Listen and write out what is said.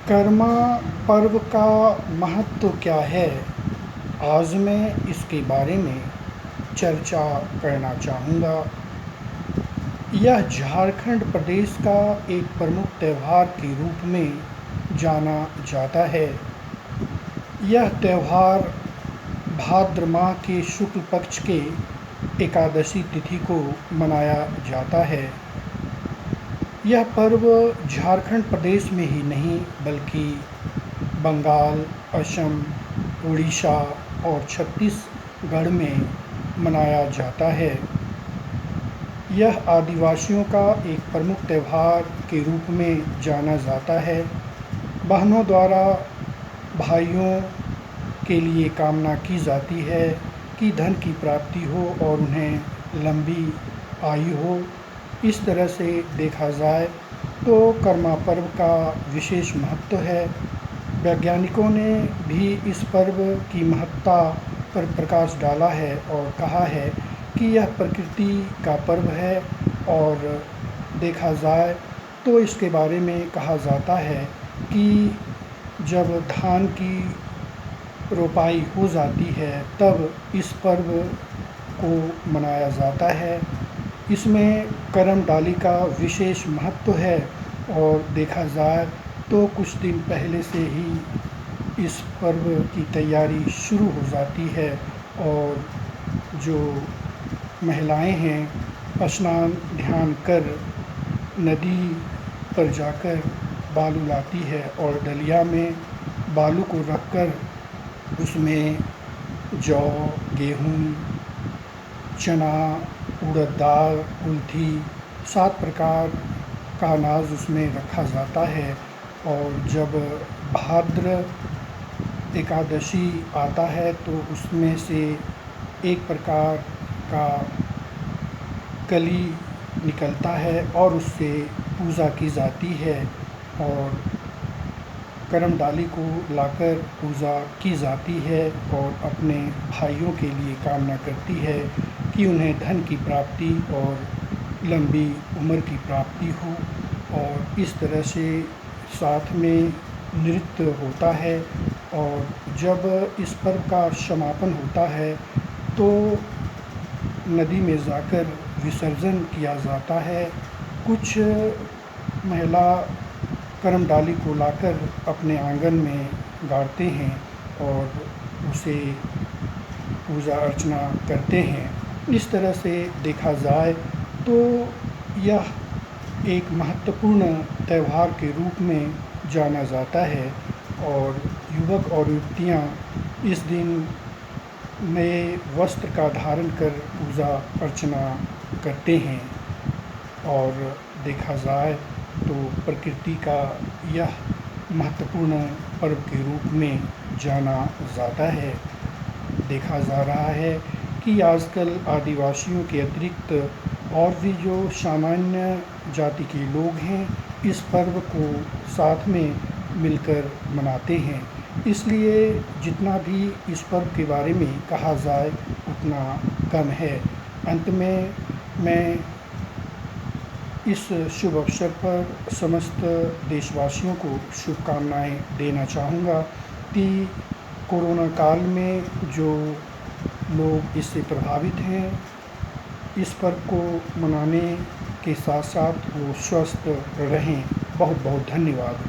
कर्मा पर्व का महत्व क्या है? आज मैं इसके बारे में चर्चा करना चाहूँगा। यह झारखंड प्रदेश का एक प्रमुख त्यौहार के रूप में जाना जाता है। यह त्यौहार भाद्र माह के शुक्ल पक्ष के एकादशी तिथि को मनाया जाता है। यह पर्व झारखंड प्रदेश में ही नहीं बल्कि बंगाल, असम, उड़ीसा और छत्तीसगढ़ में मनाया जाता है। यह आदिवासियों का एक प्रमुख त्यौहार के रूप में जाना जाता है। बहनों द्वारा भाइयों के लिए कामना की जाती है कि धन की प्राप्ति हो और उन्हें लंबी आयु हो। इस तरह से देखा जाए तो कर्मा पर्व का विशेष महत्व है। वैज्ञानिकों ने भी इस पर्व की महत्ता पर प्रकाश डाला है और कहा है कि यह प्रकृति का पर्व है। और देखा जाए तो इसके बारे में कहा जाता है कि जब धान की रोपाई हो जाती है तब इस पर्व को मनाया जाता है। इसमें करम डाली का विशेष महत्व है और देखा जाए तो कुछ दिन पहले से ही इस पर्व की तैयारी शुरू हो जाती है और जो महिलाएं हैं स्नान ध्यान कर नदी पर जाकर बालू लाती है और डलिया में बालू को रखकर उसमें जौ, गेहूँ, चना, उड़द दाल, कुल्थी 7 प्रकार का अनाज उसमें रखा जाता है। और जब भाद्र एकादशी आता है तो उसमें से एक प्रकार का कली निकलता है और उससे पूजा की जाती है और करम डाली को लाकर पूजा की जाती है और अपने भाइयों के लिए कामना करती है कि उन्हें धन की प्राप्ति और लंबी उम्र की प्राप्ति हो। और इस तरह से साथ में नृत्य होता है और जब इस पर्व का समापन होता है तो नदी में जाकर विसर्जन किया जाता है। कुछ महिला करम डाली को लाकर अपने आंगन में गाड़ते हैं और उसे पूजा अर्चना करते हैं। इस तरह से देखा जाए तो यह एक महत्वपूर्ण त्यौहार के रूप में जाना जाता है और युवक और युवतियाँ इस दिन नए वस्त्र का धारण कर पूजा अर्चना करते हैं। और देखा जाए तो प्रकृति का यह महत्वपूर्ण पर्व के रूप में जाना जाता है। देखा जा रहा है कि आजकल आदिवासियों के अतिरिक्त और भी जो सामान्य जाति के लोग हैं इस पर्व को साथ में मिलकर मनाते हैं। इसलिए जितना भी इस पर्व के बारे में कहा जाए उतना कम है। अंत में मैं इस शुभ अवसर पर समस्त देशवासियों को शुभकामनाएं देना चाहूँगा कि कोरोना काल में जो लोग इससे प्रभावित हैं इस पर्व को मनाने के साथ साथ वो स्वस्थ रहें। बहुत बहुत धन्यवाद।